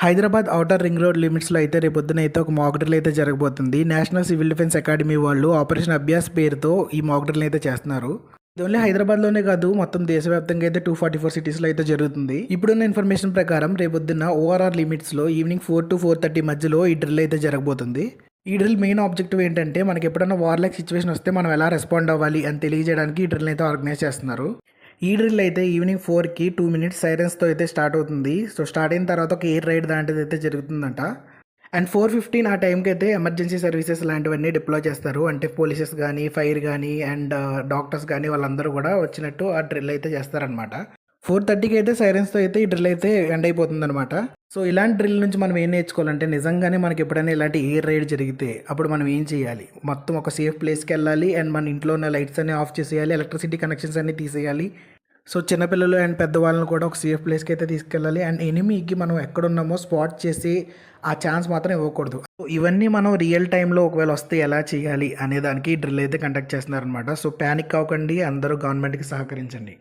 Hyderabad outer ring road లిమిట్స్లో అయితే రేపొద్దున అయితే ఒక మాక్ డ్రిల్ అయితే జరగబోతుంది. నేషనల్ సివిల్ డిఫెన్స్ అకాడమీ వాళ్ళు ఆపరేషన్ అభ్యాస్ పేరుతో ఈ మాక్ డ్రిల్ అయితే చేస్తున్నారు. ఇది ఓన్లీ హైదరాబాద్లోనే కాదు, మొత్తం దేశవ్యాప్తంగా అయితే 244 సిటీస్లో అయితే జరుగుతుంది. ఇప్పుడున్న ఇన్ఫర్మేషన్ ప్రకారం రేపొద్దున ఓఆర్ఆర్ లిమిట్స్లో ఈవినింగ్ 4 to 4:30 మధ్యలో ఈ డ్రిల్ అయితే జరగబోతుంది. ఈ డ్రిల్ మెయిన్ ఆబ్జెక్టివ్ ఏంటంటే మనకి ఎప్పుడైనా వార్లైక్ సిచ్యువేషన్ వస్తే మనం ఎలా రెస్పాండ్ అవ్వాలి అని తెలియజేయడానికి ఈ డ్రిల్ అయితే ఆర్గనైజ్ చేస్తున్నారు. ఈ డ్రిల్ అయితే ఈవినింగ్ 4కి 2 minutes సైరన్స్తో అయితే స్టార్ట్ అవుతుంది. సో స్టార్ట్ అయిన తర్వాత ఒక ఎయిర్ రైడ్ లాంటిది అయితే జరుగుతుందంట. అండ్ 4:15 ఆ టైంకి అయితే ఎమర్జెన్సీ సర్వీసెస్ లాంటివన్నీ డిప్లాయ్ చేస్తారు. అంటే పోలీసెస్ కానీ, ఫైర్ కానీ అండ్ డాక్టర్స్ కానీ వాళ్ళందరూ కూడా వచ్చినట్టు ఆ డ్రిల్ అయితే చేస్తారనమాట. 4:30కి అయితే సైరన్స్తో అయితే ఈ డ్రిల్ అయితే ఎండ్ అయిపోతుంది అనమాట. సో ఇలాంటి డ్రిల్ నుంచి మనం ఏం నేర్చుకోవాలంటే, నిజంగానే మనకి ఎప్పుడైనా ఇలాంటి ఎయిర్ రైడ్ జరిగితే అప్పుడు మనం ఏం చేయాలి, మొత్తం ఒక సేఫ్ ప్లేస్కి వెళ్ళాలి అండ్ మన ఇంట్లో ఉన్న లైట్స్ అన్ని ఆఫ్ చేసేయాలి, ఎలక్ట్రిసిటీ కనెక్షన్స్ అన్ని తీసేయాలి. సో చిన్నపిల్లలు అండ్ పెద్దవాళ్ళని కూడా ఒక సేఫ్ ప్లేస్కి అయితే తీసుకెళ్ళాలి. అండ్ ఎనిమీకి మనం ఎక్కడున్నామో స్పాట్ చేసి ఆ ఛాన్స్ మాత్రం ఇవ్వకూడదు. సో ఇవన్నీ మనం రియల్ టైంలో ఒకవేళ వస్తే ఎలా చేయాలి అనే దానికి డ్రిల్ అయితే కండక్ట్ చేస్తున్నారనమాట. సో ప్యానిక్ అవ్వకండి, అందరూ గవర్నమెంట్కి సహకరించండి.